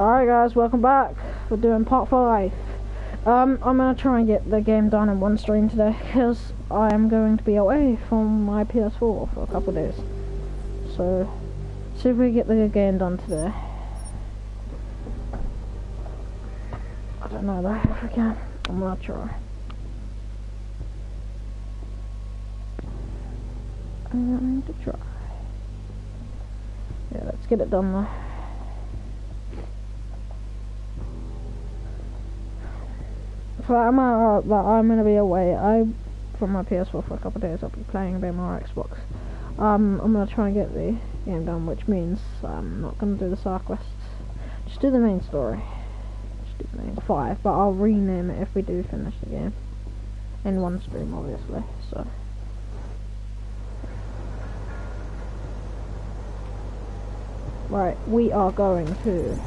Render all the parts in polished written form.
Alright guys, welcome back. We're doing part 5. I'm gonna try and get the game done in one stream today because I am going to be away from my PS4 for a couple of days. So, see if we get the game done today. I don't know though if we can. I'm gonna try. I'm going to try. Yeah, let's get it done though. For that amount that I'm gonna be away, from my PS4 for a couple of days. I'll be playing a bit more Xbox. I'm gonna try and get the game done, which means I'm not gonna do the side quests. Just do the main story. Just do the main 5, but I'll rename it if we do finish the game in one stream, obviously. So. Right, we are going to.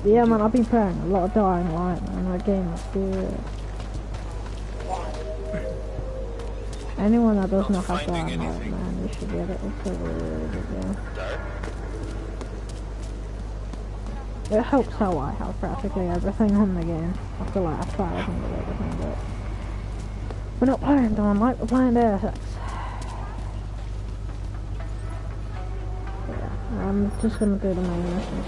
Yeah man, I've been playing a lot of Dying Light, man. That game is good. Anyone that does not have Dying Light, man, you should get it. It's a really good game. It helps how I have practically everything on the game. I feel like I've tried everything, but we're not playing Dying Light, we're playing Deus Ex. Yeah, I'm just gonna do the main missions.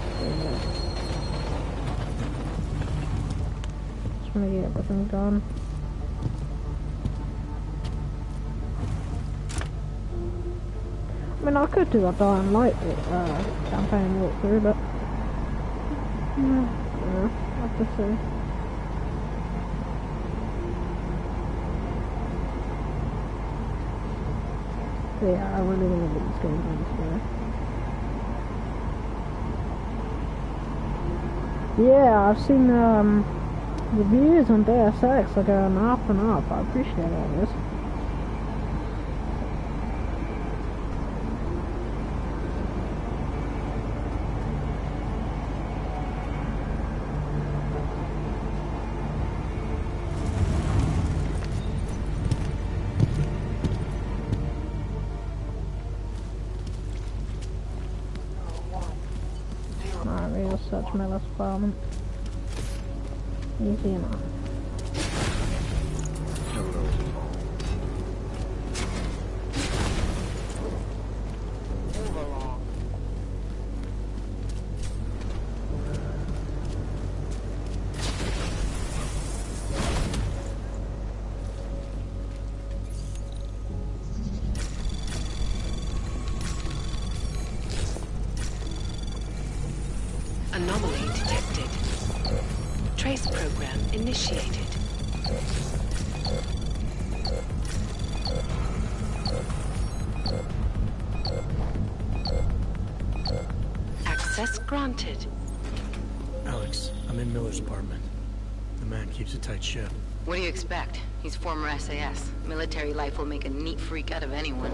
Just gonna get everything done. I mean, I could do a Dying Light campaign walkthrough, but yeah, I'll have to see. Yeah, I really want to get this game done today. Yeah, I've seen reviews on Deus Ex are going up and up. I appreciate all this. Search Miller's apartment. Easy enough. Anomaly detected. Trace program initiated. Access granted. Alex, I'm in Miller's apartment. The man keeps a tight ship. What do you expect? He's former SAS. Military life will make a neat freak out of anyone.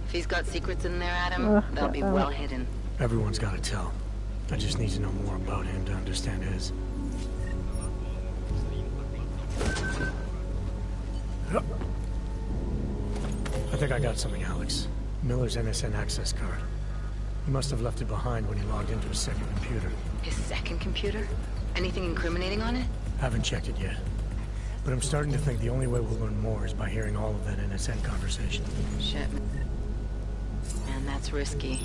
If he's got secrets in there, Adam, they'll be well hidden. Everyone's got to tell. I just need to know more about him to understand his. I think I got something, Alex. Miller's NSN access card. He must have left it behind when he logged into his second computer. His second computer? Anything incriminating on it? Haven't checked it yet. But I'm starting to think the only way we'll learn more is by hearing all of that NSN conversation. Shit. Man, that's risky.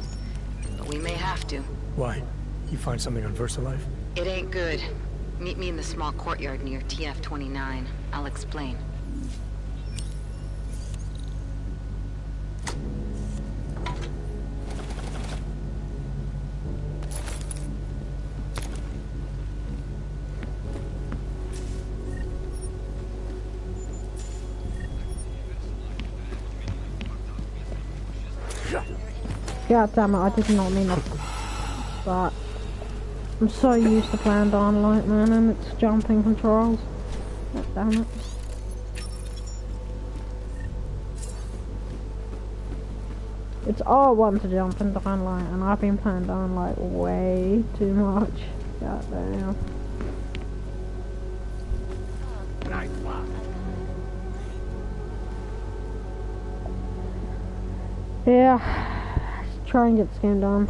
But we may have to. Why? You find something on VersaLife? It ain't good. Meet me in the small courtyard near TF-29. I'll explain. God damn it, I did not mean to start. I'm so used to playing Dying Light, man, and it's jumping controls. God damn it. It's R1 to jump in Dying Light, and I've been playing Dying Light way too much. God damn. Nice one. Yeah, let's try and get this game done.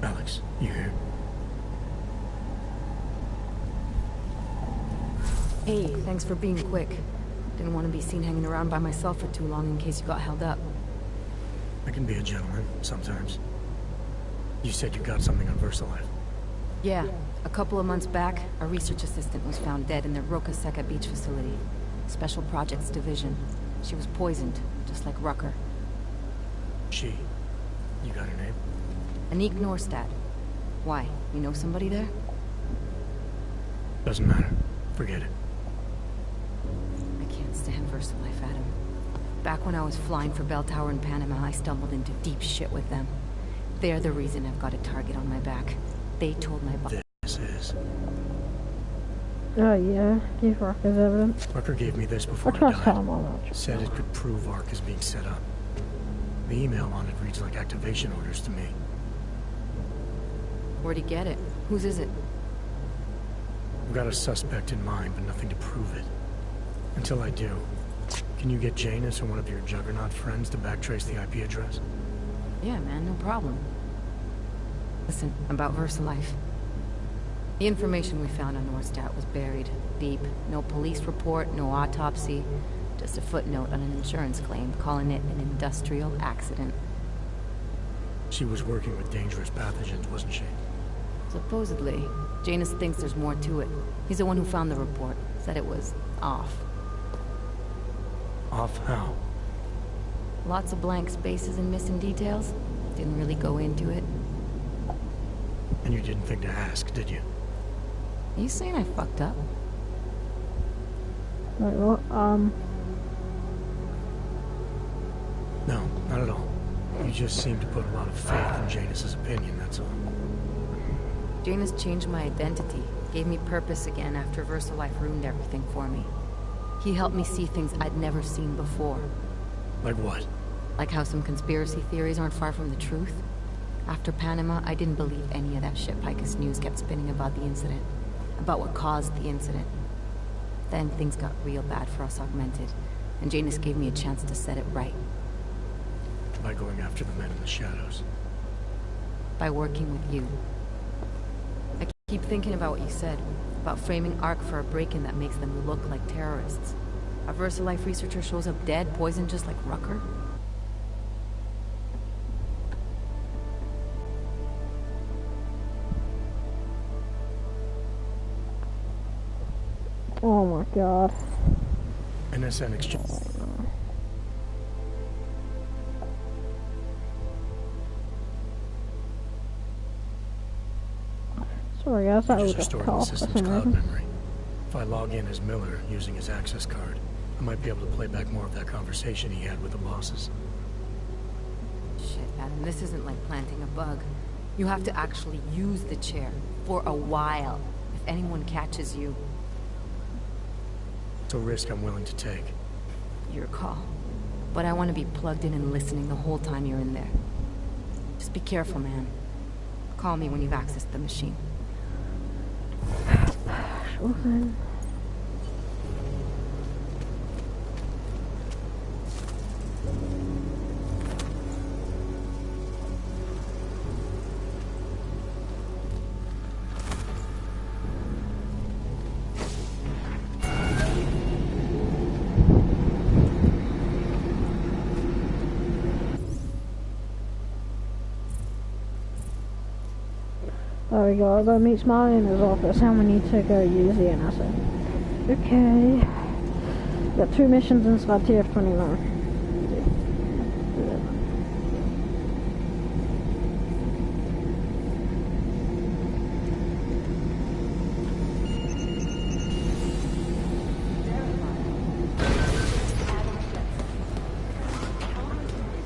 Alex, you here? Hey, thanks for being quick. Didn't want to be seen hanging around by myself for too long in case you got held up. I can be a gentleman, sometimes. You said you got something on VersaLife. Yeah, a couple of months back, a research assistant was found dead in the Roca Seca beach facility. Special Projects Division. She was poisoned, just like Rucker. She. You got her name? Anique Norstad. Why? You know somebody there? Doesn't matter. Forget it. I can't stand VersaLife, Adam. Back when I was flying for Bell Tower in Panama, I stumbled into deep shit with them. They're the reason I've got a target on my back. They told my boss. This is. Oh yeah, give Rucker's evidence. Rucker gave me this I before he trust died. him on that. Said it could prove ARC is being set up. The email on it reads like activation orders to me. Where'd he get it? Whose is it? I've got a suspect in mind, but nothing to prove it. Until I do, can you get Janus or one of your Juggernaut friends to backtrace the IP address? Yeah, man, no problem. Listen, about VersaLife. The information we found on Norstad was buried deep. No police report, no autopsy. Just a footnote on an insurance claim, calling it an industrial accident. She was working with dangerous pathogens, wasn't she? Supposedly. Janus thinks there's more to it. He's the one who found the report. Said it was off. Off how? Lots of blank spaces and missing details. Didn't really go into it. And you didn't think to ask, did you? Are you saying I fucked up? Wait, what? No, not at all. You just seem to put a lot of faith in Janus's opinion, that's all. Janus changed my identity. Gave me purpose again after VersaLife ruined everything for me. He helped me see things I'd never seen before. Like what? Like how some conspiracy theories aren't far from the truth. After Panama, I didn't believe any of that shit Picus News kept spinning about the incident. About what caused the incident. Then things got real bad for us Augmented, and Janus gave me a chance to set it right. By going after the men in the shadows. By working with you. I keep thinking about what you said, about framing ARC for a break-in that makes them look like terrorists. A VersaLife researcher shows up dead, poisoned just like Rucker? Oh my god. NSN exchange. Sorry guys, that was Images are just stored in the cough for system's some cloud reason. memory. If I log in as Miller using his access card, I might be able to play back more of that conversation he had with the bosses. Shit, Adam, this isn't like planting a bug. You have to actually use the chair. For a while. If anyone catches you. It's a risk I'm willing to take. Your call. But I want to be plugged in and listening the whole time you're in there. Just be careful, man. Call me when you've accessed the machine. Sure thing. we go. I'll go meet Smiley in his office and we need to go use the NSA. Okay. Got 2 missions inside TF-29.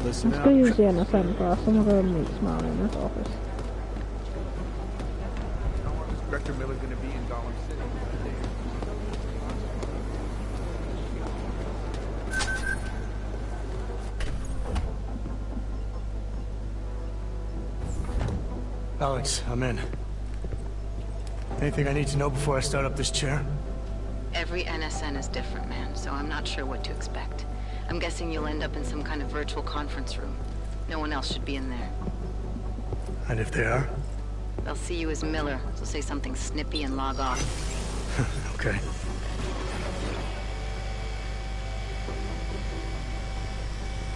Listen Let's up. go use the NSM first. I'm gonna go meet Smiley in his office. Director Miller's gonna be in Gotham City. Alex, I'm in. Anything I need to know before I start up this chair? Every NSN is different, man, so I'm not sure what to expect. I'm guessing you'll end up in some kind of virtual conference room. No one else should be in there. And if they are? They'll see you as Miller, so say something snippy and log off. Okay.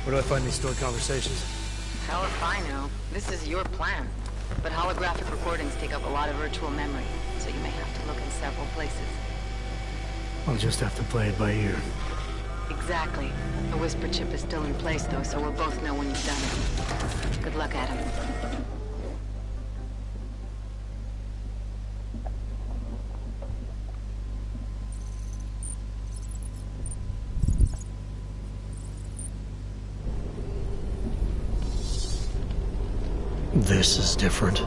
Where do I find these stored conversations? Hell if I know. This is your plan. But holographic recordings take up a lot of virtual memory, so you may have to look in several places. I'll just have to play it by ear. Exactly. The whisper chip is still in place, though, so we'll both know when you've done it. Good luck, Adam. This is different.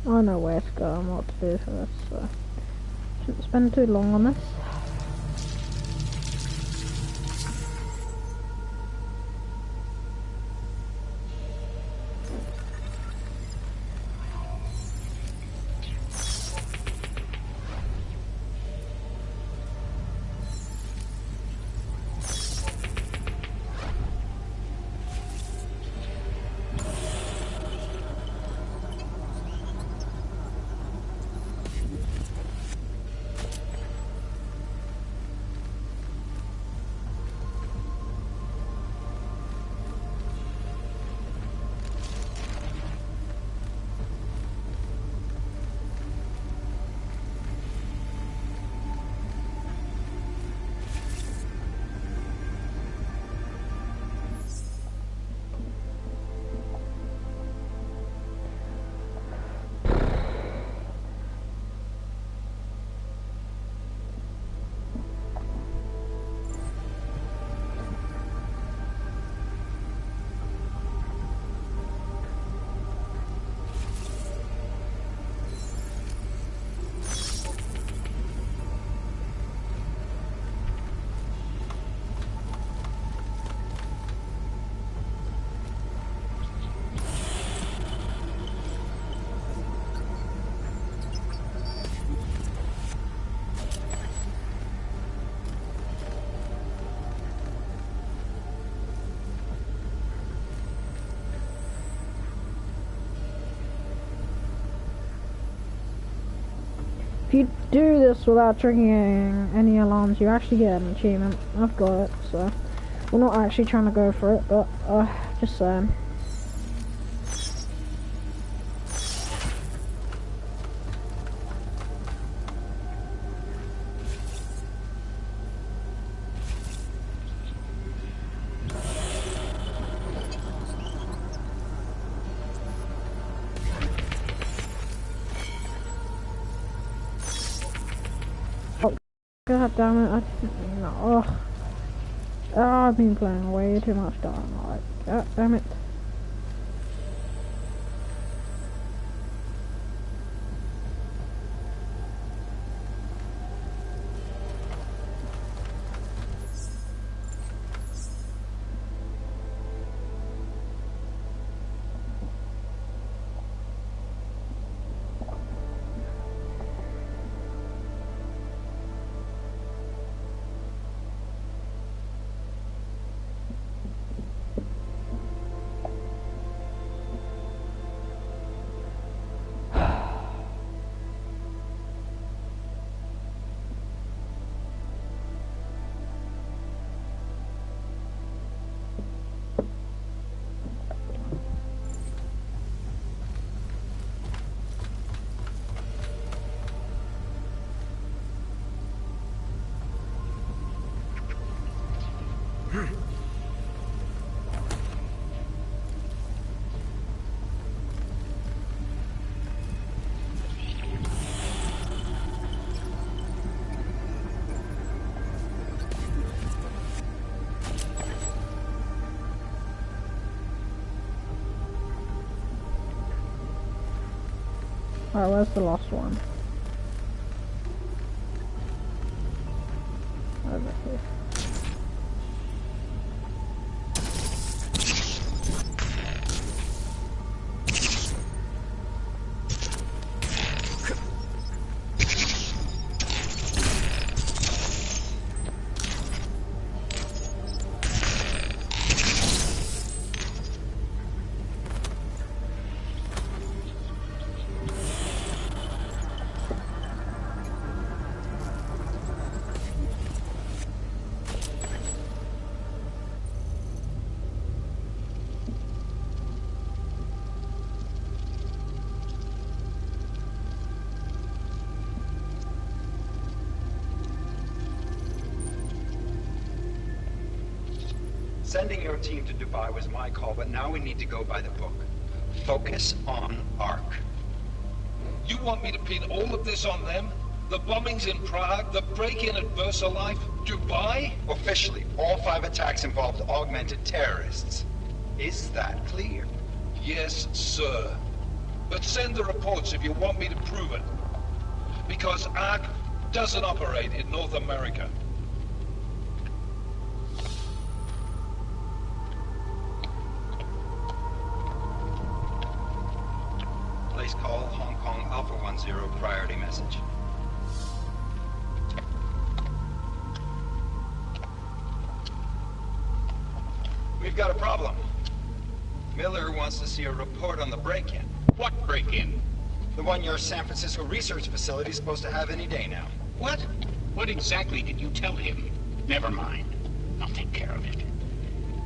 I know where to go and what to do for this, so shouldn't spend too long on this. If you do this without triggering any alarms, you actually get an achievement. I've got it, so we're not actually trying to go for it, but just saying. God damn it, I've been playing way too much Dynamite. God damn it. Alright, where's the last one? Over here. Sending your team to Dubai was my call, but now we need to go by the book. Focus on ARC. You want me to pin all of this on them? The bombings in Prague, the break-in at VersaLife, Dubai? Officially, all 5 attacks involved augmented terrorists. Is that clear? Yes, sir. But send the reports if you want me to prove it. Because ARC doesn't operate in North America. Place call Hong Kong Alpha 10 priority message. We've got a problem. Miller wants to see a report on the break-in. What break-in? The one your San Francisco research facility is supposed to have any day now. What? What exactly did you tell him? Never mind. I'll take care of it.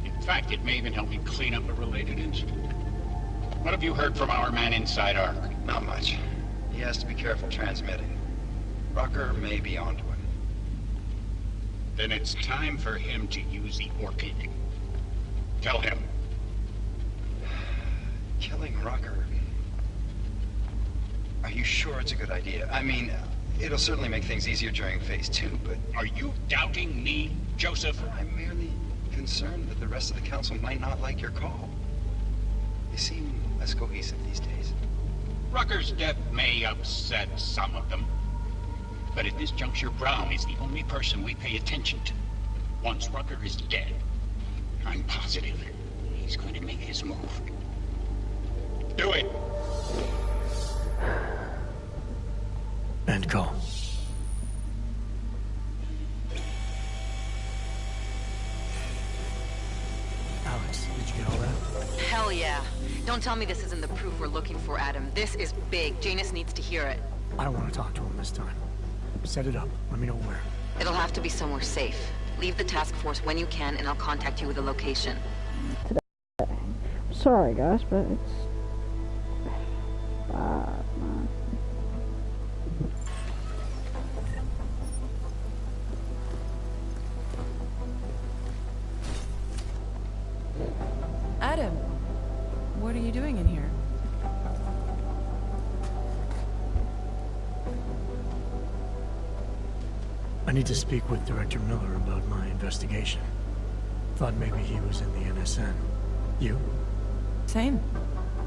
In fact, it may even help me clean up a related incident. What have you heard from our man inside ARC? Not much. He has to be careful transmitting. Rucker may be onto him. Then it's time for him to use the orchid. Tell him. Killing Rucker. Are you sure it's a good idea? I mean, it'll certainly make things easier during Phase 2, but... Are you doubting me, Joseph? I'm merely concerned that the rest of the council might not like your call. They seem less cohesive these days. Rucker's death may upset some of them. But at this juncture, Brown is the only person we pay attention to. Once Rucker is dead, I'm positive he's going to make his move. Do it! End call. Alex, did you get all that? Hell yeah. Don't tell me this isn't the proof we're looking for, Adam. This is big. Janus needs to hear it. I don't want to talk to him this time. Set it up. Let me know where. It'll have to be somewhere safe. Leave the task force when you can, and I'll contact you with a location. Sorry guys, but it's bad, man. Adam, what are you doing in here? I need to speak with Director Miller about my investigation. Thought maybe he was in the NSN. You? Same.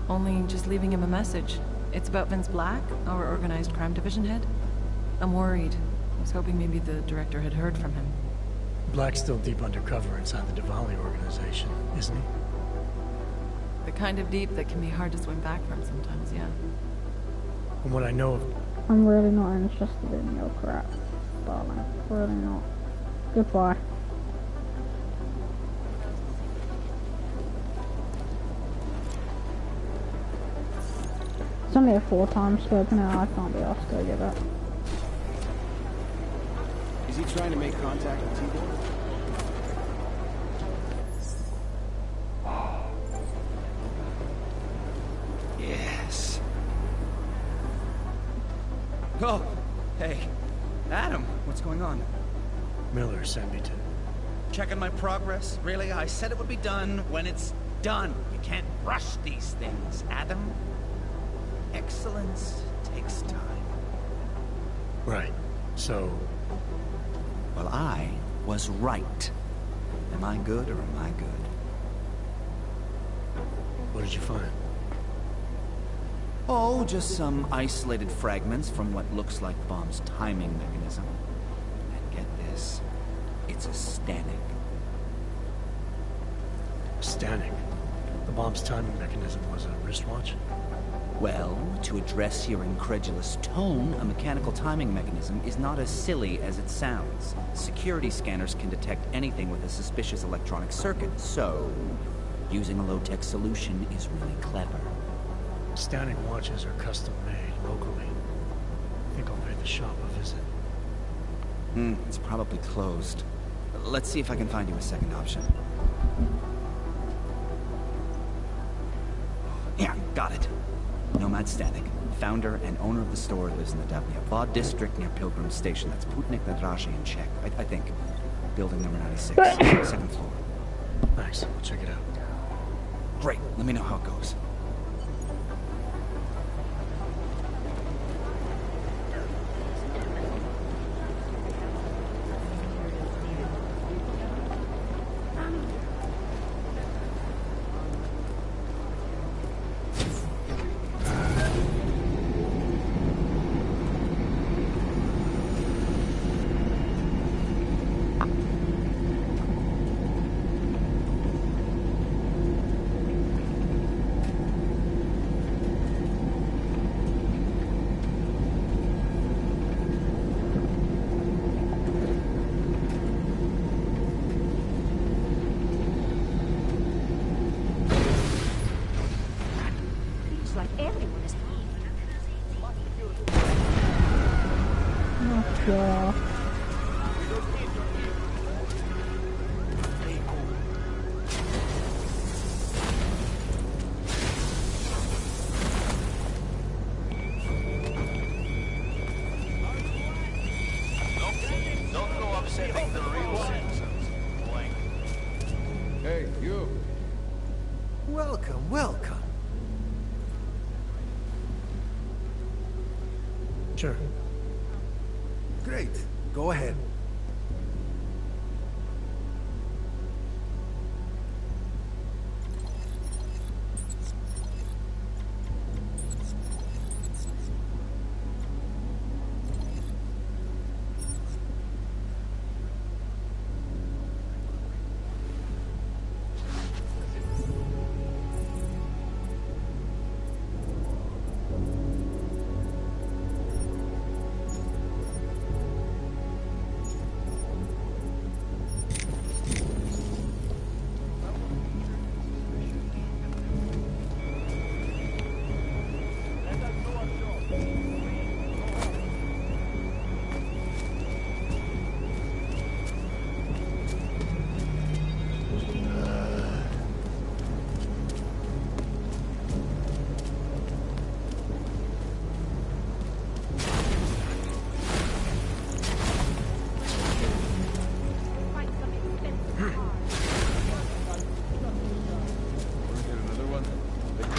Only just leaving him a message. It's about Vince Black, our organized crime division head. I'm worried. I was hoping maybe the director had heard from him. Black's still deep undercover inside the Diwali organization, isn't he? The kind of deep that can be hard to swim back from sometimes, yeah. From what I know of... I'm really not interested in your crap, darling. Really not. Goodbye. It's only a 4-time scope now, I can't be asked to go get that. Is he trying to make contact with T-Boy? Yes. Oh, hey. Adam, what's going on? Miller sent me to... Checking my progress? Really? I said it would be done when it's done. You can't rush these things, Adam. Excellence takes time. Right. So... Well, I was right. Am I good or am I good? What did you find? Oh, just some isolated fragments from what looks like the bomb's timing mechanism. And get this, it's a static. Static? The bomb's timing mechanism was a wristwatch? Well, to address your incredulous tone, a mechanical timing mechanism is not as silly as it sounds. Security scanners can detect anything with a suspicious electronic circuit, so using a low-tech solution is really clever. Static watches are custom-made locally. I think I'll pay the shop a visit. It's probably closed. Let's see if I can find you a second option. Yeah, got it. Nomad Static. Founder and owner of the store lives in the Davnia Bod district near Pilgrim Station. That's Putnik Nadrashi in Czech, I think. Building number 96, second floor. Thanks, I'll check it out. Great, let me know how it goes. Yeah. Don't go upsetting the real citizens. Hey, you. Welcome, welcome. Sure. Great. Go ahead.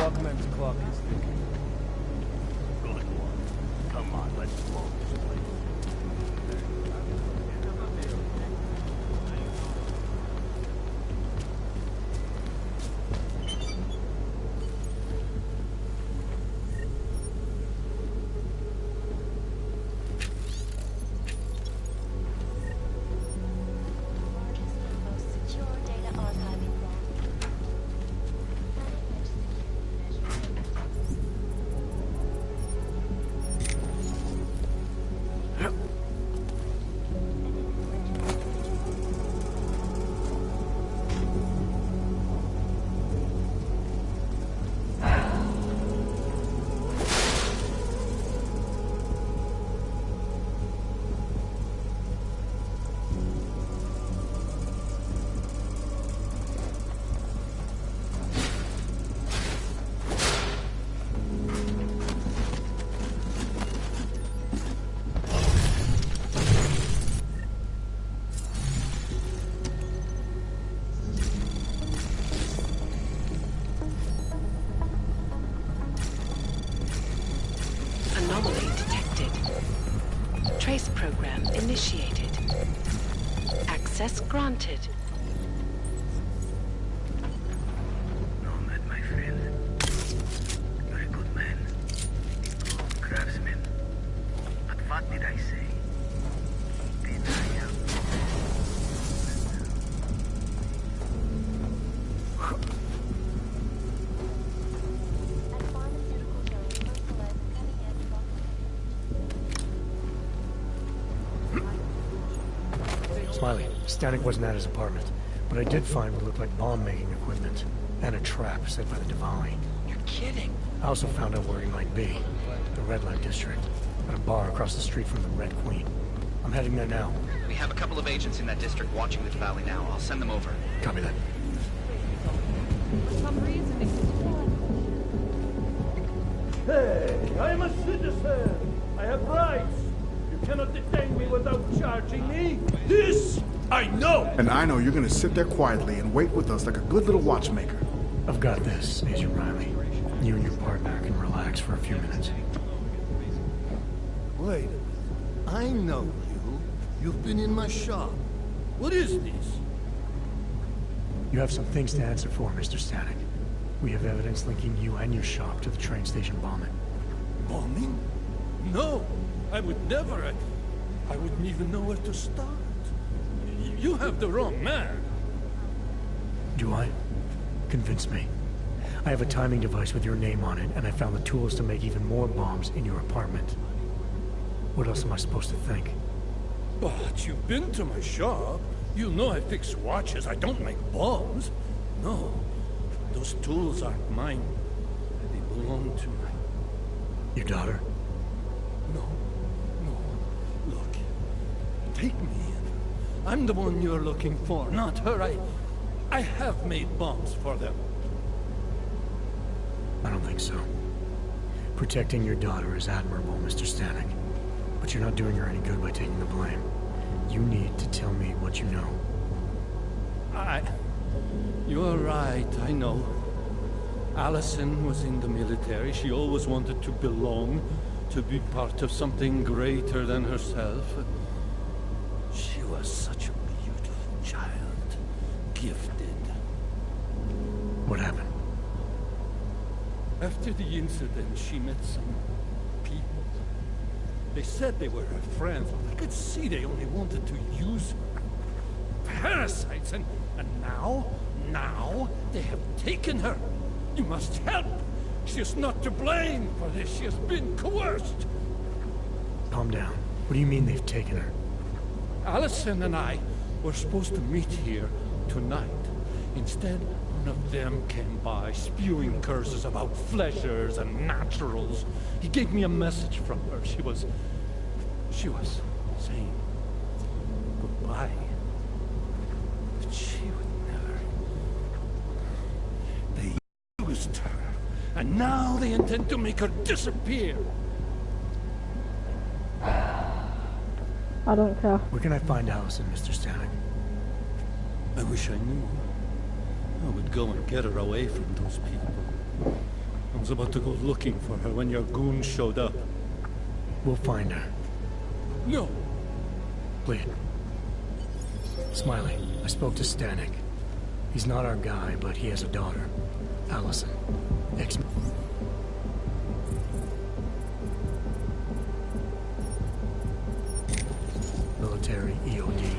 Clockman's clock is ticking. Good one. Come on, let's blow this place. Anomaly detected. Trace program initiated. Access granted. Nomad, my friend. You're a good man. Smiley, Stanek wasn't at his apartment, but I did find what looked like bomb-making equipment, and a trap set by the Divine. You're kidding. I also found out where he might be, the Red Light District, at a bar across the street from the Red Queen. I'm heading there now. We have a couple of agents in that district watching this valley now. I'll send them over. Copy that. For some reason, Hey, I'm a citizen. I have rights. You cannot detain me without charging me. This I know. And I know you're gonna sit there quietly and wait with us like a good little watchmaker. I've got this, Agent Riley. You and your partner can relax for a few minutes. Wait. I know you. You've been in my shop. What is this? You have some things to answer for, Mr. Stanek. We have evidence linking you and your shop to the train station bombing. Bombing? No, I would never. I wouldn't even know where to start. You have the wrong man. Do I? Convince me. I have a timing device with your name on it, and I found the tools to make even more bombs in your apartment. What else am I supposed to think? But you've been to my shop. You know I fix watches. I don't make bombs. No, those tools aren't mine. They belong to my... Your daughter? No. Look, take me in. I'm the one you're looking for, not her. I have made bombs for them. I don't think so. Protecting your daughter is admirable, Mr. Stanek. But you're not doing her any good by taking the blame. You need to tell me what you know. You're right, I know. Allison was in the military. She always wanted to belong, to be part of something greater than herself. She was such a beautiful child. Gifted. What happened? After the incident, she met some people. They said they were her friends, but I could see they only wanted to use her. Parasites, and now they have taken her. You must help. She is not to blame for this. She has been coerced. Calm down. What do you mean they've taken her? Allison and I were supposed to meet here tonight. Instead, one of them came by, spewing curses about fleshers and naturals. He gave me a message from her. She was saying goodbye. But she would never. They used her, and now they intend to make her disappear. I don't care. Where can I find Allison, Mr. Stanek? I wish I knew. I would go and get her away from those people. I was about to go looking for her when your goons showed up. We'll find her. No! Please. Smiley, I spoke to Stanek. He's not our guy, but he has a daughter. Allison. Military EOD.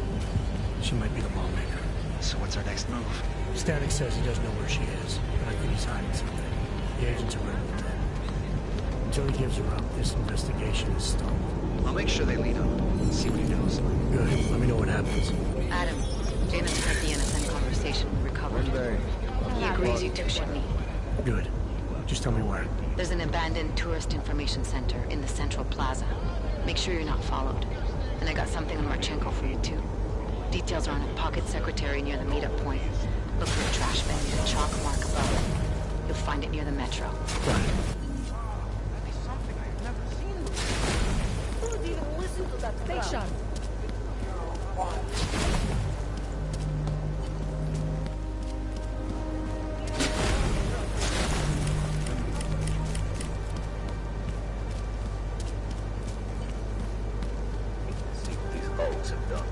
She might be the bomb maker. So what's our next move? Stanek says he doesn't know where she is, but I think he's hiding something. The agents are ready for that. Until he gives her up, this investigation is stalled. I'll make sure they lead him. See what he knows. Good. Let me know what happens. Adam, Janus heard the NSN conversation we recovered. He agrees you two should meet. Good. Just tell me where. There's an abandoned tourist information center in the central plaza. Make sure you're not followed. And I got something on Marchenko for you too. Details are on a pocket secretary near the meetup point. Look for a trash bin with a chalk mark above it. You'll find it near the metro. Got it. Who'd even listen to that station? See what these bugs have done.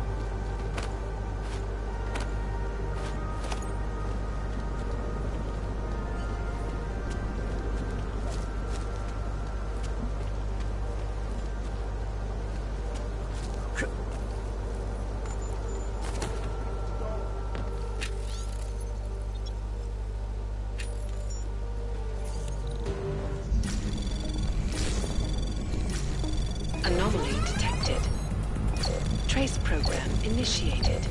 Anomaly detected. Trace program initiated.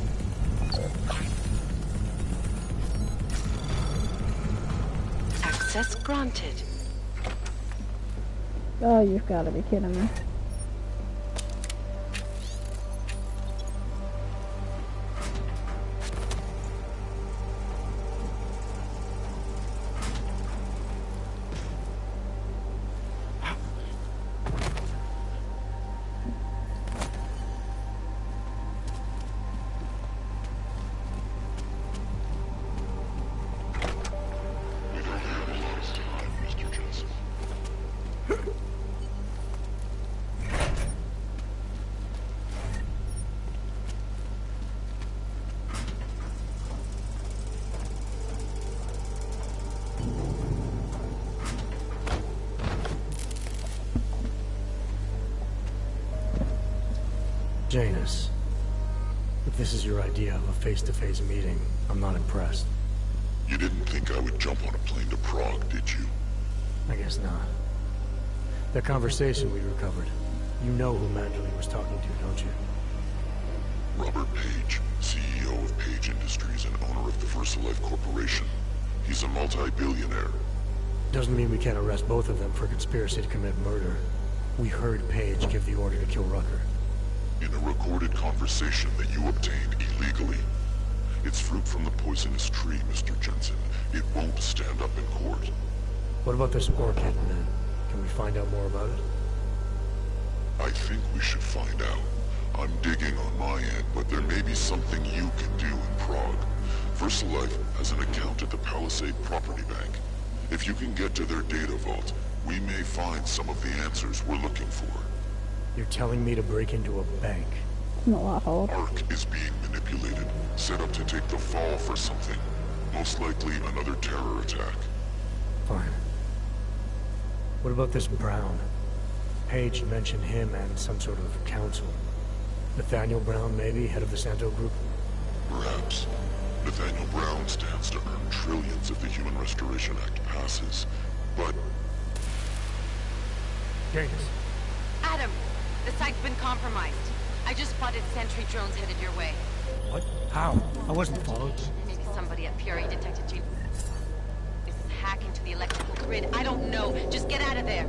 Access granted. Oh, you've got to be kidding me. Janus, if this is your idea of a face-to-face meeting, I'm not impressed. You didn't think I would jump on a plane to Prague, did you? I guess not. That conversation we recovered, you know who Manderley was talking to, don't you? Robert Page, CEO of Page Industries and owner of the VersaLife Corporation. He's a multi-billionaire. Doesn't mean we can't arrest both of them for conspiracy to commit murder. We heard Page give the order to kill Rucker. In a recorded conversation that you obtained illegally. It's fruit from the poisonous tree, Mr. Jensen. It won't stand up in court. What about this orchid, man? Can we find out more about it? I think we should find out. I'm digging on my end, but there may be something you can do in Prague. VersaLife has an account at the Palisade Property Bank. If you can get to their data vault, we may find some of the answers we're looking for. You're telling me to break into a bank? It's not that hard. Ark is being manipulated, set up to take the fall for something. Most likely another terror attack. Fine. What about this Brown? Page mentioned him and some sort of council. Nathaniel Brown, maybe, head of the Santo Group? Perhaps. Nathaniel Brown stands to earn trillions if the Human Restoration Act passes. But... Janus. Adam! The site's been compromised. I just spotted sentry drones headed your way. What? How? I wasn't followed. Maybe somebody at PRE detected you. This is hacking to the electrical grid. I don't know. Just get out of there.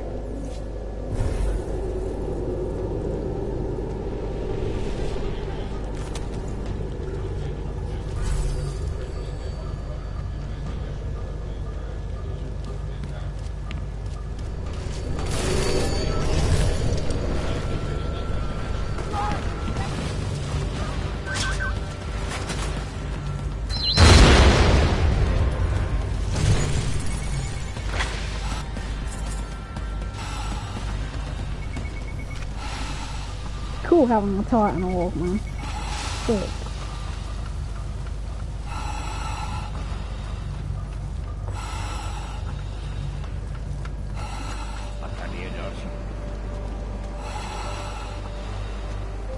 Cool having a Titan org, man. Sick.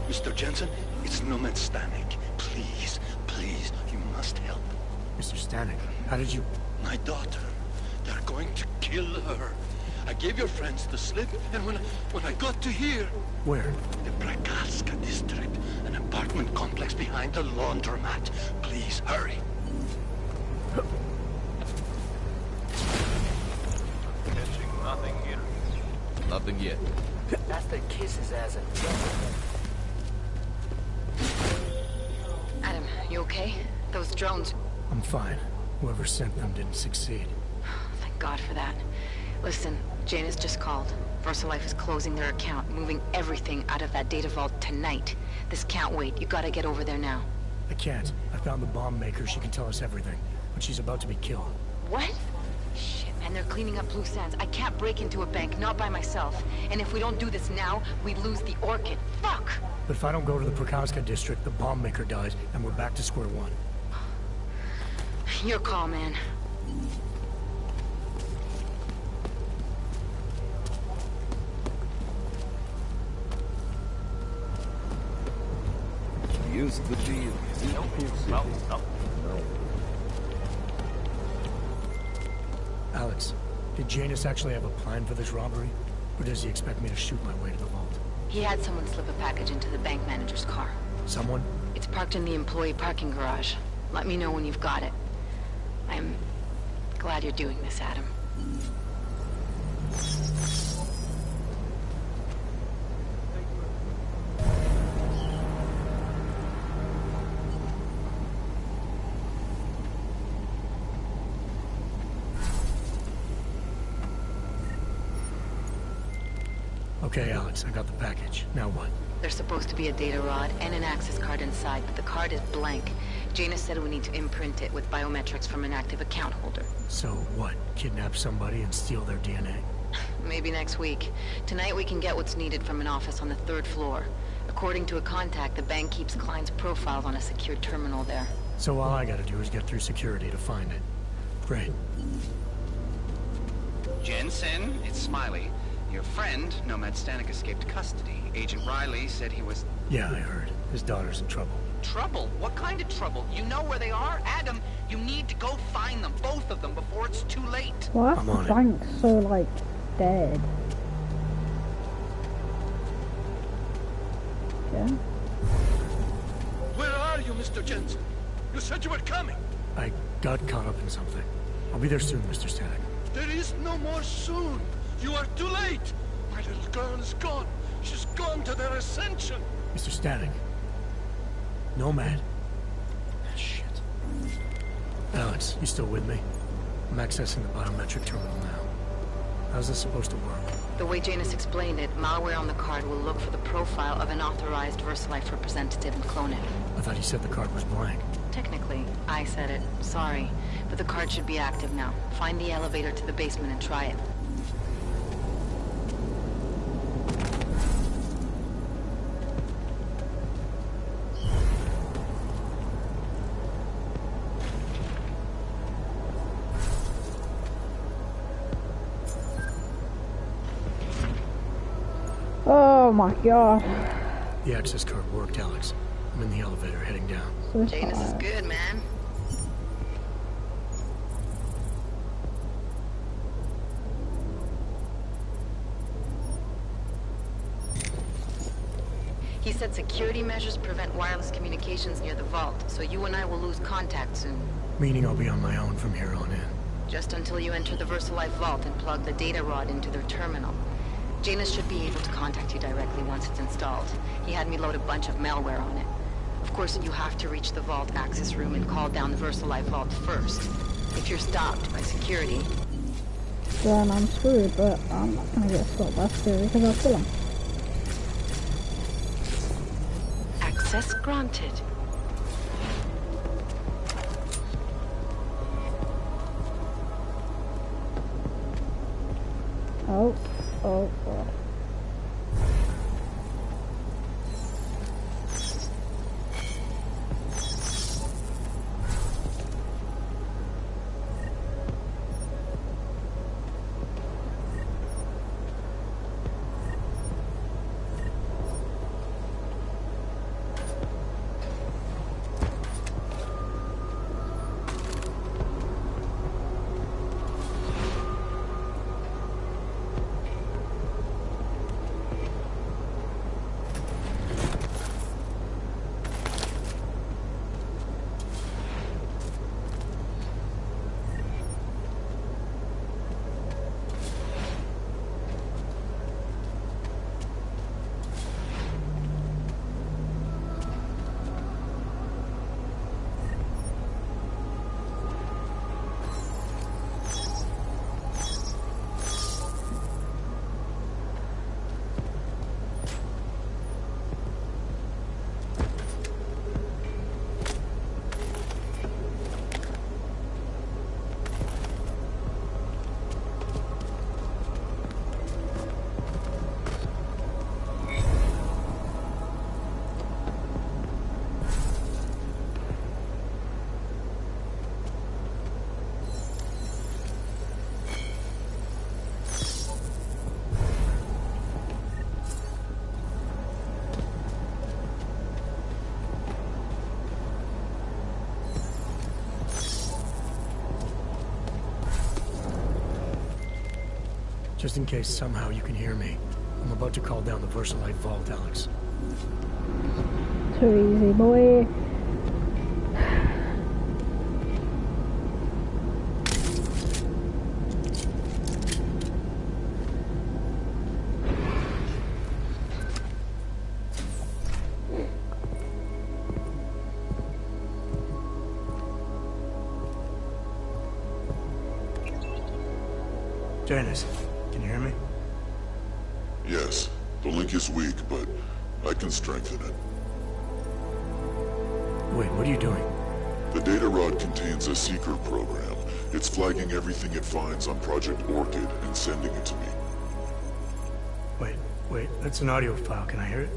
Mr. Jensen, it's Nomad Stanek. Please, please, you must help. Mr. Stanek, how did you... My daughter. They're going to kill her. I gave your friends the slip, and when I got to here... Where? The Prakalska district, an apartment complex behind the laundromat. Please, hurry. Catching nothing here. Nothing yet. That's the kisses as a... Adam, you okay? Those drones... I'm fine. Whoever sent them didn't succeed. Thank God for that. Listen, Janus just called. VersaLife is closing their account, moving everything out of that data vault tonight. This can't wait. You gotta get over there now. I can't. I found the bomb maker. She can tell us everything. But she's about to be killed. What? Shit, man, they're cleaning up loose ends. I can't break into a bank, not by myself. And if we don't do this now, we lose the orchid. Fuck! But if I don't go to the Prakowska district, the bomb maker dies, and we're back to square one. Your call, man. Use the deal. Well, no. Alex, did Janus actually have a plan for this robbery? Or does he expect me to shoot my way to the vault? He had someone slip a package into the bank manager's car. Someone? It's parked in the employee parking garage. Let me know when you've got it. I'm glad you're doing this, Adam. Okay, Alex, I got the package. Now what? There's supposed to be a data rod and an access card inside, but the card is blank. Janus said we need to imprint it with biometrics from an active account holder. So what? Kidnap somebody and steal their DNA? Maybe next week. Tonight we can get what's needed from an office on the 3rd floor. According to a contact, the bank keeps clients' profiles on a secure terminal there. So all I gotta do is get through security to find it. Great. Jensen, it's Smiley. Your friend, Nomad Stanek, escaped custody. Agent Riley said he was... Yeah, I heard. His daughter's in trouble. Trouble? What kind of trouble? You know where they are? Adam, you need to go find them, both of them, before it's too late. Why is the bank so, like, dead? Yeah. Where are you, Mr. Jensen? You said you were coming. I got caught up in something. I'll be there soon, Mr. Stanek. There is no more soon. You are too late. My little girl is gone. She's gone to their ascension. Mr. Stanek. Nomad. Shit. Alex, you still with me? I'm accessing the biometric terminal now. How's this supposed to work? The way Janus explained it, malware on the card will look for the profile of an authorized VersaLife representative and clone it. I thought he said the card was blank. Technically, I said it. Sorry. But the card should be active now. Find the elevator to the basement and try it. Oh my god. The access card worked, Alex. I'm in the elevator heading down. Janus is good, man. He said security measures prevent wireless communications near the vault, so you and I will lose contact soon. Meaning I'll be on my own from here on in. Just until you enter the VersaLife vault and plug the data rod into their terminal. Janus should be able to contact you directly once it's installed. He had me load a bunch of malware on it. Of course, you have to reach the vault access room and call down the VersaLife vault first. If you're stopped by security... Then I'm screwed, but I'm not gonna get stopped by security because I'll kill him. Access granted. Oh, oh, God. Just in case somehow you can hear me. I'm about to call down the Versalite vault, Alex. Too easy, boy. Janice, can you hear me? Yes, the link is weak, but I can strengthen it. Wait, what are you doing? The data rod contains a seeker program. It's flagging everything it finds on Project Orchid and sending it to me. Wait, that's an audio file. Can I hear it?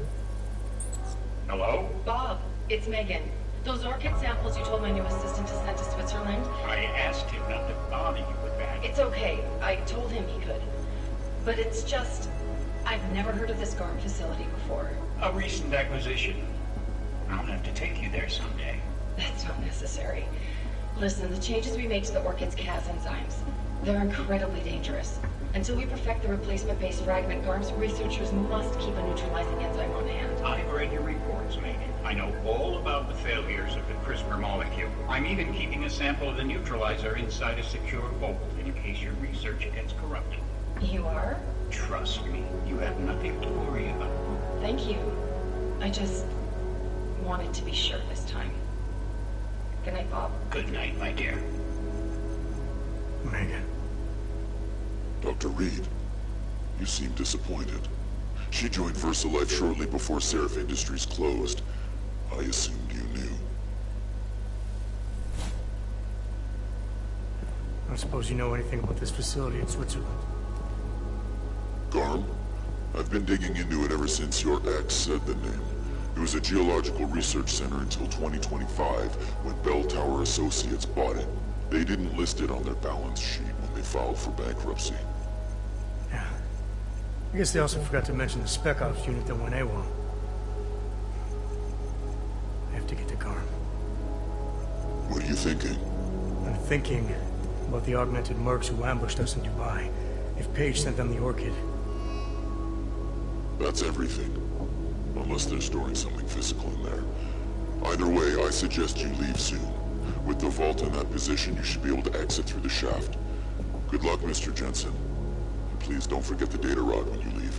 Hello? Bob, it's Megan. Those orchid samples you told my new assistant to send to Switzerland? I asked him not to bother you with that. It's okay. I told him he could. But it's just... I've never heard of this GARM facility before. A recent acquisition. I'll have to take you there someday. That's not necessary. Listen, the changes we made to the orchid's Cas enzymes, they're incredibly dangerous. Until we perfect the replacement-based fragment, GARM's researchers must keep a neutralizing enzyme on hand. I've read your reports, Megan. I know all about the failures of the CRISPR molecule. I'm even keeping a sample of the neutralizer inside a secure vault in case your research gets corrupted. You are? Trust me, you have nothing to worry about. Thank you. I just wanted to be sure this time. Good night, Bob. Good night, my dear. Megan. Dr. Reed, you seem disappointed. She joined VersaLife shortly before Seraph Industries closed. I assumed you knew. I don't suppose you know anything about this facility in Switzerland. GARM? I've been digging into it ever since your ex said the name. It was a geological research center until 2025, when Bell Tower Associates bought it. They didn't list it on their balance sheet when they filed for bankruptcy. Yeah. I guess they also forgot to mention the Spec Ops unit that went AWOL. I have to get to GARM. What are you thinking? I'm thinking about the augmented mercs who ambushed us in Dubai. If Paige sent them the Orchid. That's everything. Unless they're storing something physical in there. Either way, I suggest you leave soon. With the vault in that position, you should be able to exit through the shaft. Good luck, Mr. Jensen. And please don't forget the data rod when you leave.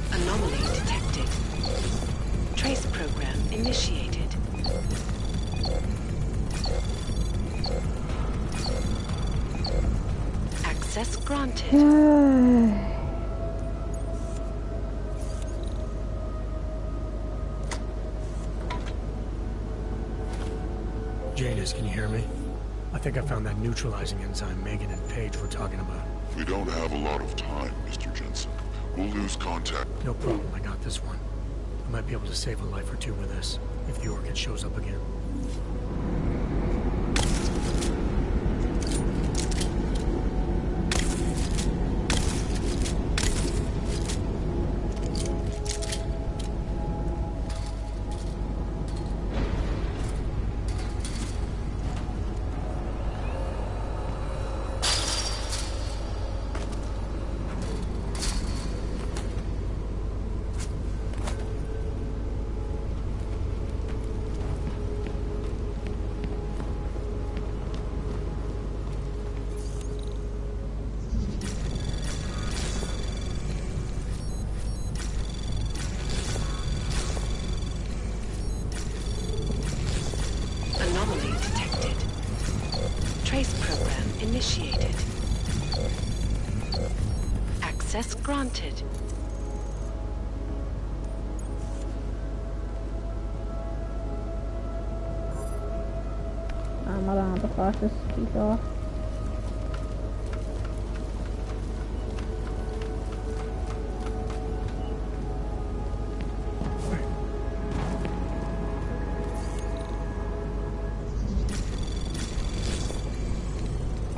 Anomaly detected. Trace program initiated. Access granted. Janice, can you hear me? I think I found that neutralizing enzyme Megan and Paige were talking about. We don't have a lot of time, Mr. Jensen. We'll lose contact. No problem, I got this one. I might be able to save a life or two with this, if the Orchid shows up again. Anomaly detected. Trace program initiated. Access granted. I don't have the fastest speaker.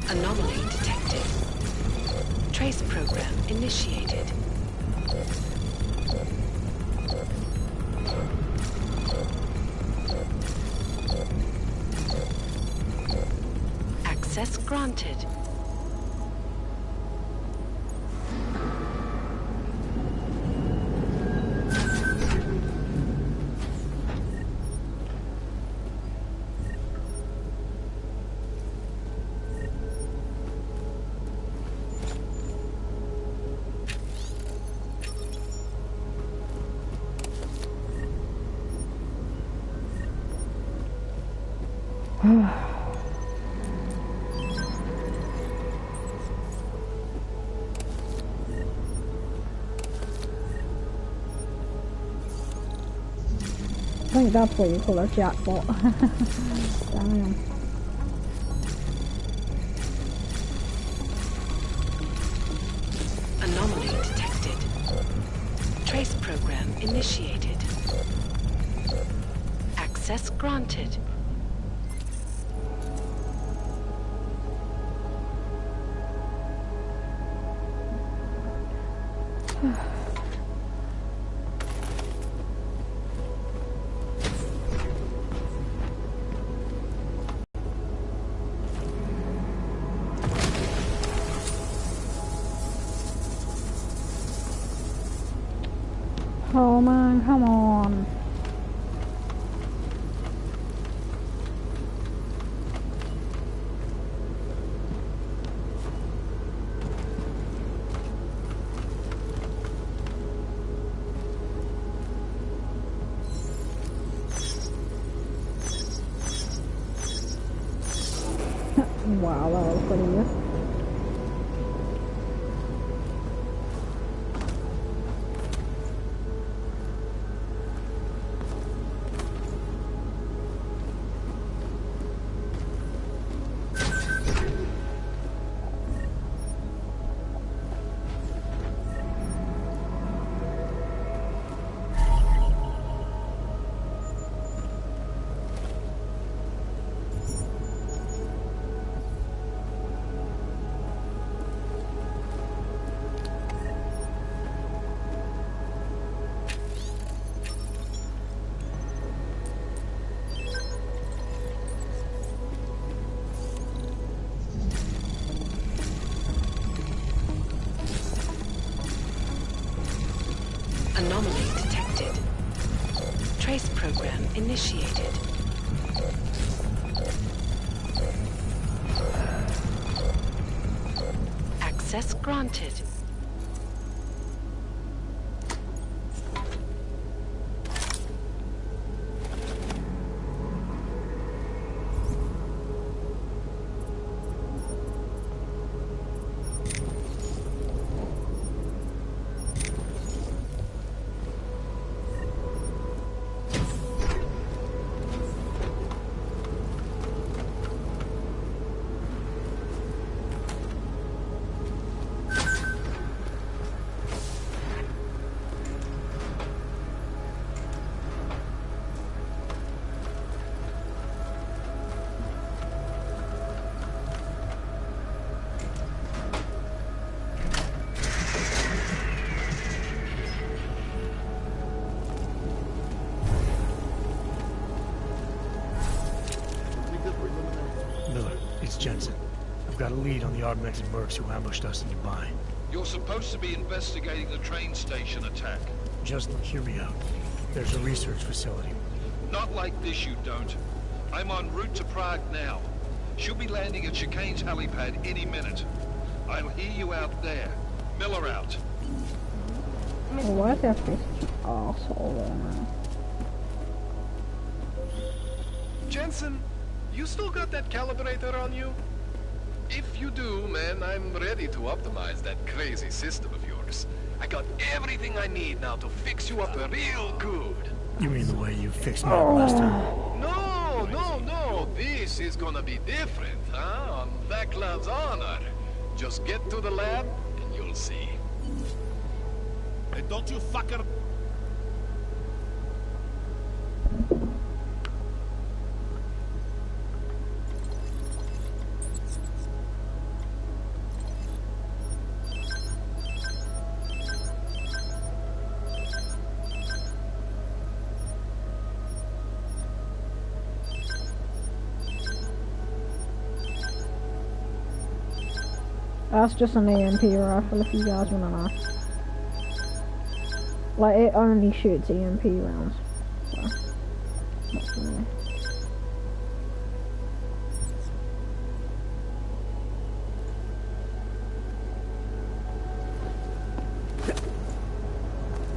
Anomaly detected. Trace program initiated. Access granted. I think that's what you call a jackpot. Damn. Anomaly detected. Trace program initiated. Access granted. Oh man, come on. Wow, that was pretty good. Anomaly detected. Trace program initiated. Access granted. Miller, it's Jensen. I've got a lead on the augmented mercs who ambushed us in Dubai. You're supposed to be investigating the train station attack. Just hear me out. There's a research facility. Not like this, you don't. I'm en route to Prague now. She'll be landing at Chicane's helipad any minute. I'll hear you out there. Miller out. Oh, why do you have to be such an arsehole there, man? Jensen, you still got that calibrator on you? If you do, man, I'm ready to optimize that crazy system of yours. I got everything I need now to fix you up real good. You mean the way you fixed me up last time? No. This is gonna be different, huh? On Vaclav's honor. Just get to the lab, and you'll see. Hey, don't you fucker... That's just an EMP rifle if you guys wanna know. Like, it only shoots EMP rounds. So, not for me.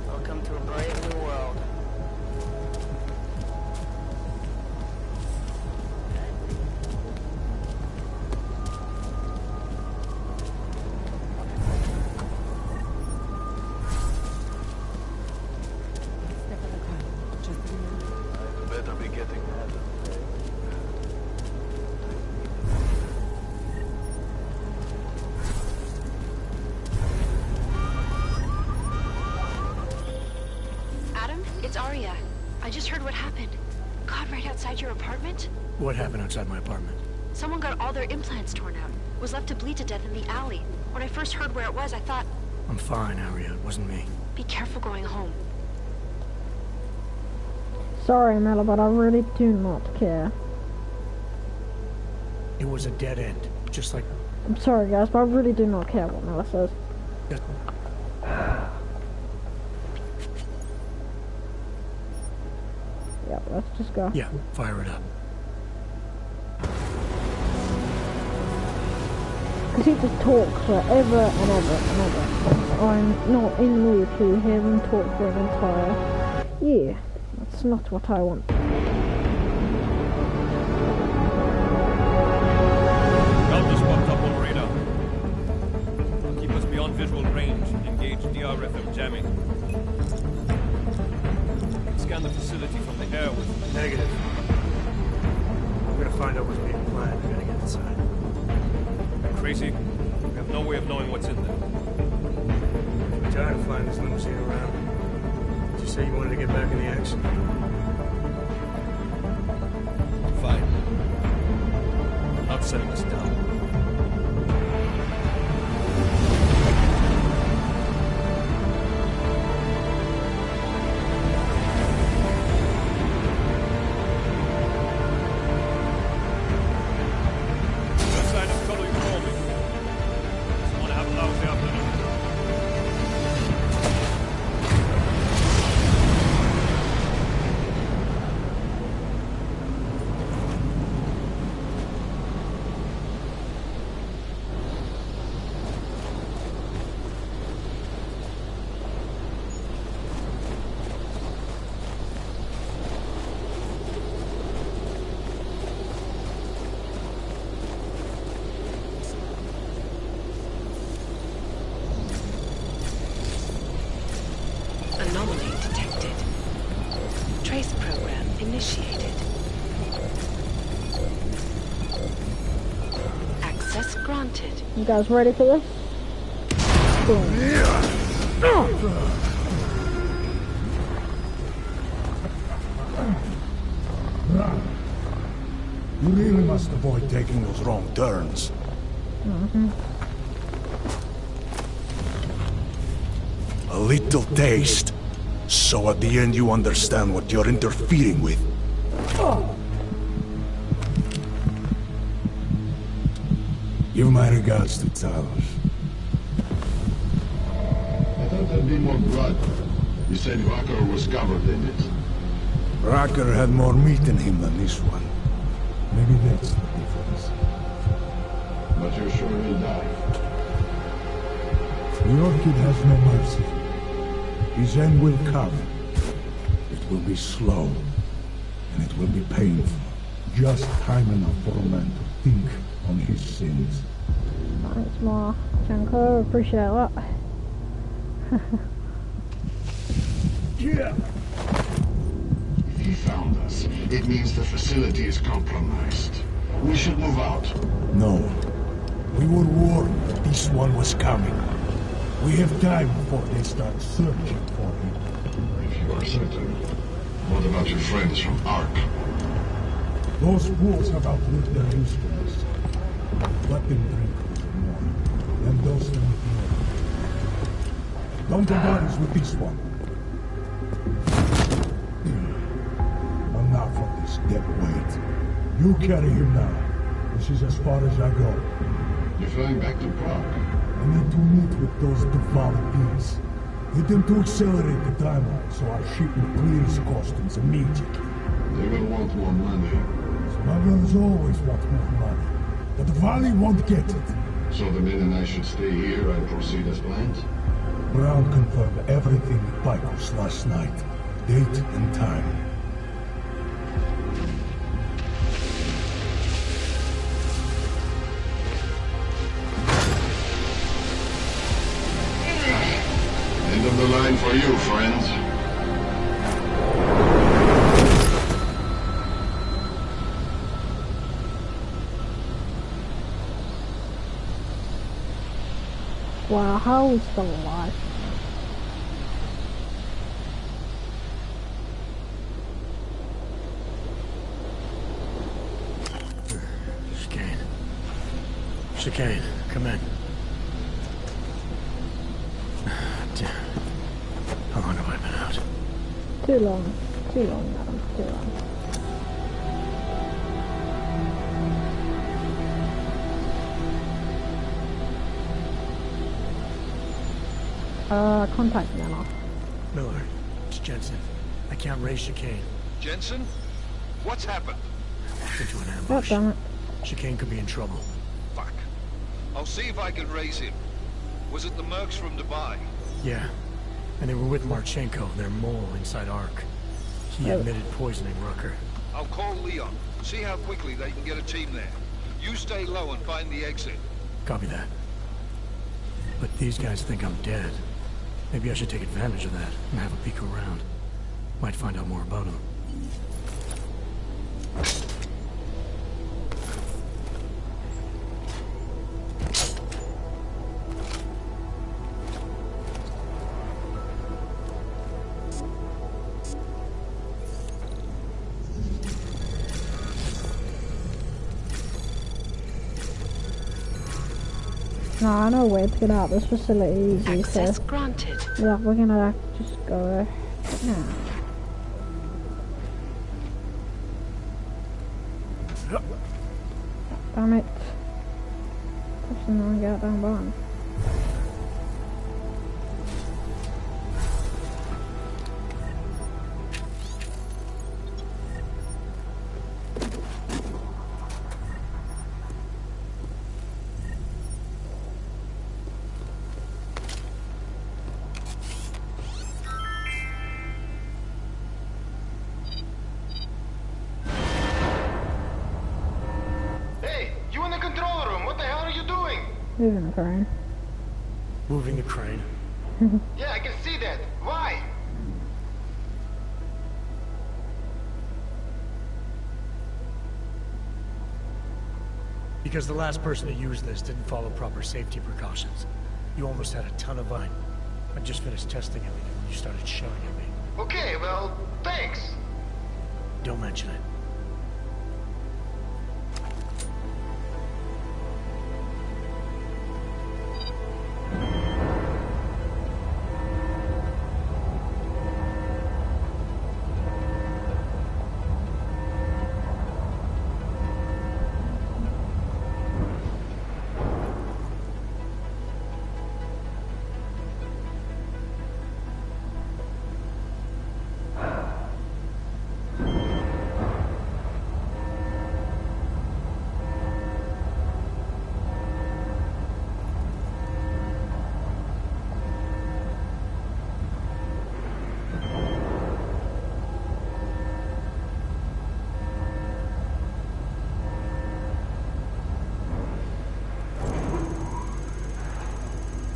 Welcome to a brave new world. Better be getting that. Adam, it's Arya. I just heard what happened. God, right outside your apartment? What happened outside my apartment? Someone got all their implants torn out. Was left to bleed to death in the alley. When I first heard where it was, I thought, I'm fine, Arya. It wasn't me. be careful going home. Sorry, Mela, but I really do not care. It was a dead end. Just like... I'm sorry, guys, but I really do not care what Mela says. Yeah, let's just go. Yeah, fire it up. Because he just talks forever and ever and ever. I'm not in the mood to hear him talk for an entire year. That's not what I want. I'll just popped up on radar. I'll keep us beyond visual range and engage DRFM jamming. You can scan the facility from the air with... Negative. I'm gonna find out what's being planned. I gotta get inside. Crazy? We have no way of knowing what's in there. I'm tired of flying this limousine around. Did you say you wanted to get back in the action? Fine. I'm not setting us down. Anomaly detected. Trace program initiated. Access granted. You guys ready for this? Boom. You really must avoid taking those wrong turns. A little taste, so at the end you understand what you're interfering with. Give my regards to Talos. I thought there'd be more blood. You said Rucker was covered in it. Rucker had more meat in him than this one. Maybe that's the difference. But you're sure he'll die? The Orchid has no mercy. His end will come. It will be slow, and it will be painful. Just time enough for a man to think on his sins. Thanks, Ma. Janko, appreciate that. Yeah. If he found us, it means the facility is compromised. We should move out. No. We were warned that this one was coming. We have time before they start searching for him. If you are certain, what about your friends from Ark? Those fools have outlived their usefulness. Let them drink a little more, and dose them with more. Don't go bodies with this one. Enough of this dead weight. You carry him now. This is as far as I go. You're flying back to Prague? I need to meet with those devotees. Get them to accelerate the timeline so our ship will clear its customs immediately. They will want more money. Smugglers always want more money. But the Valley won't get it. So the men and I should stay here and proceed as planned? Brown confirmed everything with Picos last night. Date and time. End of the line for you, friends. Wow, how is still alive? Chicane, come in. Damn. How long have I been out? Too long, madam, too long. Contact Miller. Miller, it's Jensen. I can't raise Chicane. Jensen? What's happened? Walked into an God ambush. damn it. Chicane could be in trouble. Fuck. I'll see if I can raise him. Was it the mercs from Dubai? Yeah. And they were with Marchenko, their mole inside Ark. He admitted poisoning Rucker. I'll call Leon. See how quickly they can get a team there. You stay low and find the exit. Copy that. But these guys think I'm dead. Maybe I should take advantage of that and have a peek around. Might find out more about him. No, I know where to get out of this facility easy, Access so granted. yeah, we're gonna just go now. Damn it. Pushing the wrong goddamn button. Moving the crane. Moving the crane? Yeah, I can see that. Why? Because the last person to use this didn't follow proper safety precautions. You almost had a ton of vine. I just finished testing everything when you started shouting at me. Okay, well, thanks. Don't mention it.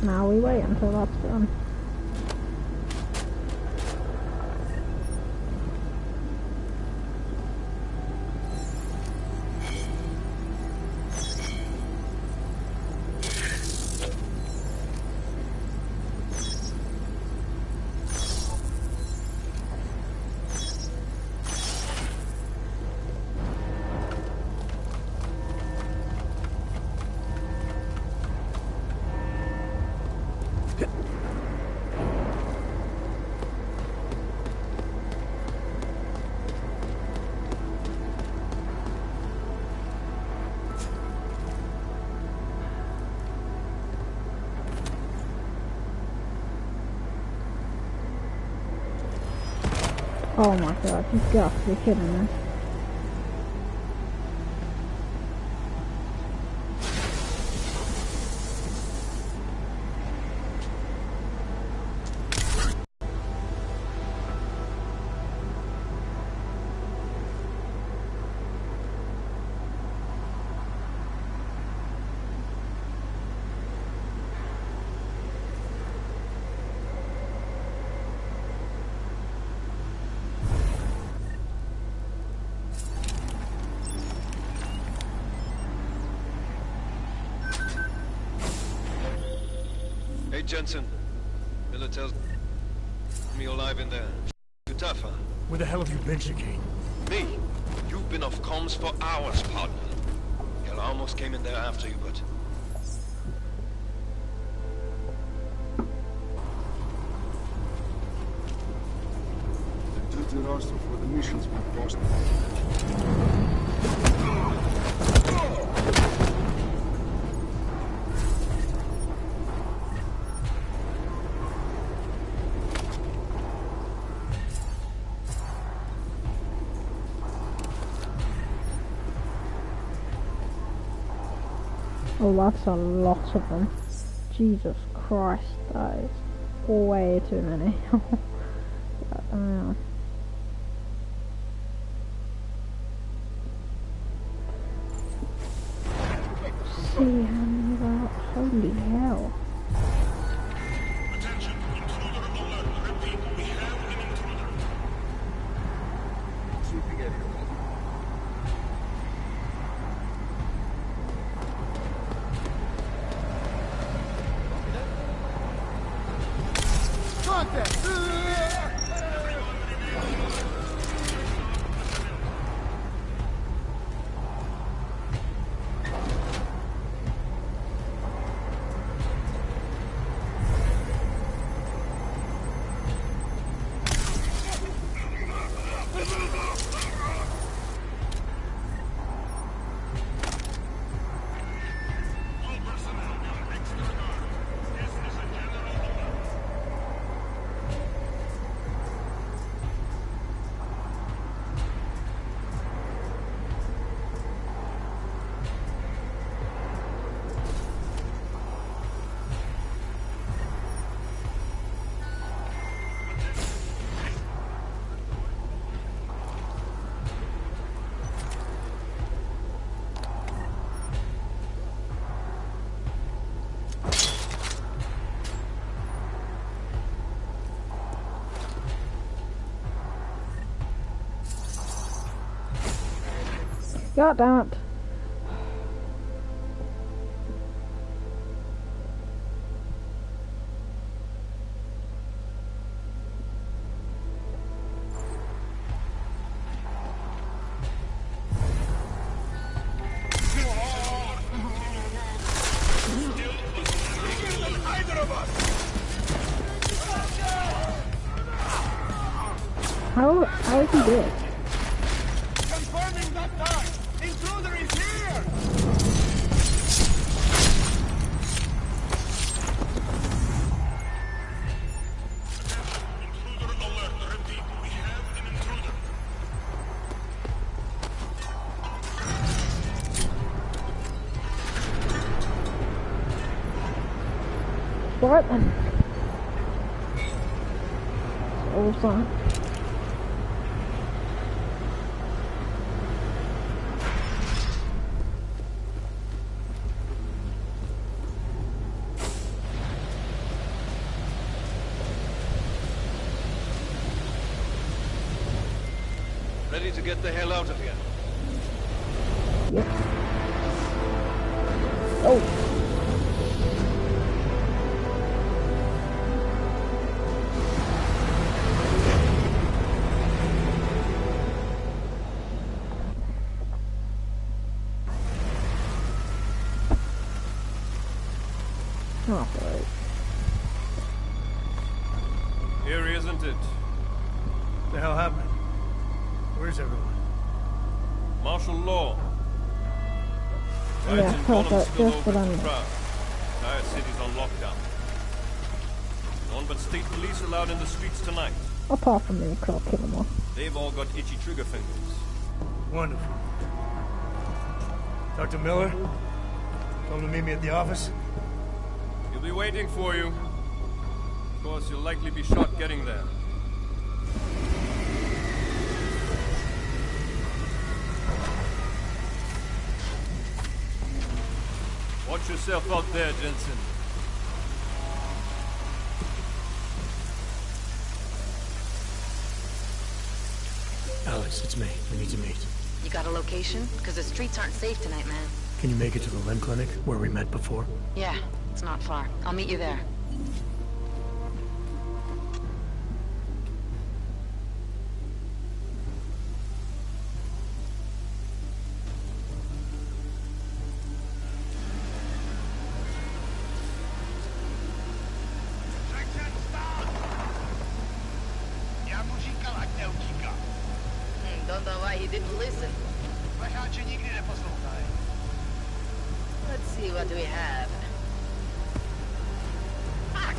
Now we wait until that's done. Oh my god, you've got to be kidding me. Hey, Jensen. Miller tells me you're alive in there. You tough, huh? Where the hell have you been, Chicane? Me? You've been off comms for hours, partner. Hell, I almost came in there after you, but... The duty roster for the mission's been posted. Oh, that's a lot of them. Jesus Christ, that is way too many. See how many there are? Holy hell. God damn it. How is he dead? Confirming that time! Intruder is here! Intruder alert. Repeat, we have an intruder. What? All fine. Ready to get the hell out of here? Yep. Oh. Oh, right. Here, isn't it? What the hell happened? Where's everyone? Martial law. Yeah, Riots and perfect. columns spilled Just over what I into need. Prague. Entire city's on lockdown. No one but state police allowed in the streets tonight. Apart from me, I'll kill them all. They've all got itchy trigger fingers. Wonderful. Dr. Miller? Come to meet me at the office? He'll be waiting for you. Of course, you'll likely be shot getting there. Watch yourself out there, Jensen. Alex, it's me. We need to meet. You got a location? Because the streets aren't safe tonight, man. Can you make it to the limb clinic, where we met before? Yeah, it's not far. I'll meet you there. Don't know why he didn't listen. Let's see what we have. Fuck!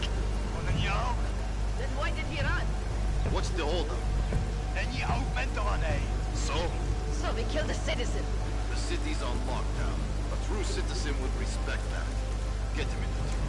Then why did he run? What's the holdup? So? So we killed a citizen. The city's on lockdown. A true citizen would respect that. Get him in the truck.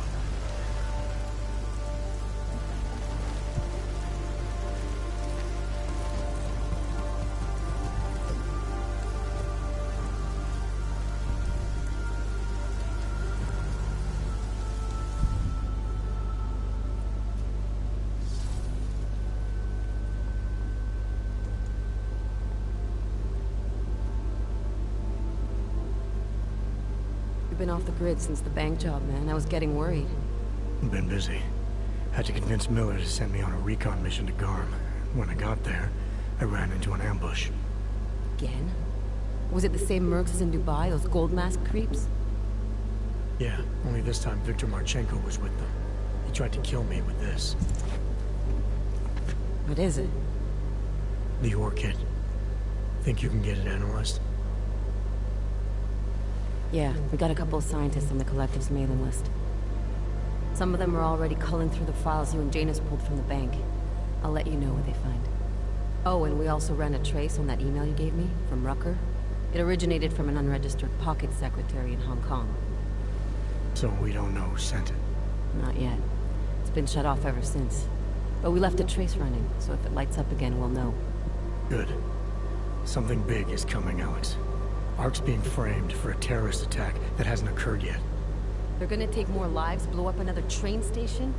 Been off the grid since the bank job, man. I was getting worried. I've been busy. Had to convince Miller to send me on a recon mission to Garm. When I got there, I ran into an ambush. Again? Was it the same mercs as in Dubai, those gold mask creeps? Yeah, only this time Victor Marchenko was with them. He tried to kill me with this. What is it? The orchid. Think you can get it analyzed? Yeah, we got a couple of scientists on the Collective's mailing list. Some of them are already culling through the files you and Janus pulled from the bank. I'll let you know what they find. Oh, and we also ran a trace on that email you gave me, from Rucker. It originated from an unregistered pocket secretary in Hong Kong. So we don't know who sent it? Not yet. It's been shut off ever since. But we left a trace running, so if it lights up again, we'll know. Good. Something big is coming, Alex. Ark's being framed for a terrorist attack that hasn't occurred yet. They're gonna take more lives, blow up another train station?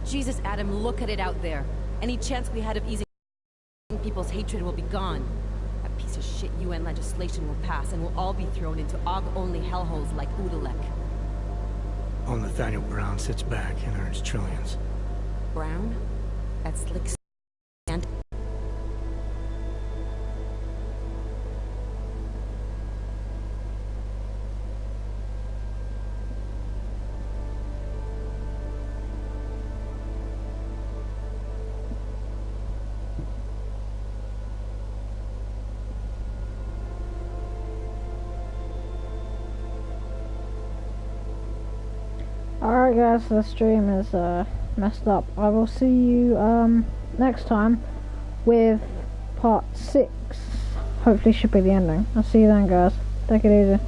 Jesus, Adam, look at it out there. Any chance we had of easing people's hatred will be gone. That piece of shit UN legislation will pass, and we'll all be thrown into AUG-only hellholes like Udalek. While Nathaniel Brown sits back and earns trillions. Brown? That's slick and... Alright guys, the stream is messed up. I will see you next time with part 6. Hopefully should be the ending. I'll see you then guys. Take it easy.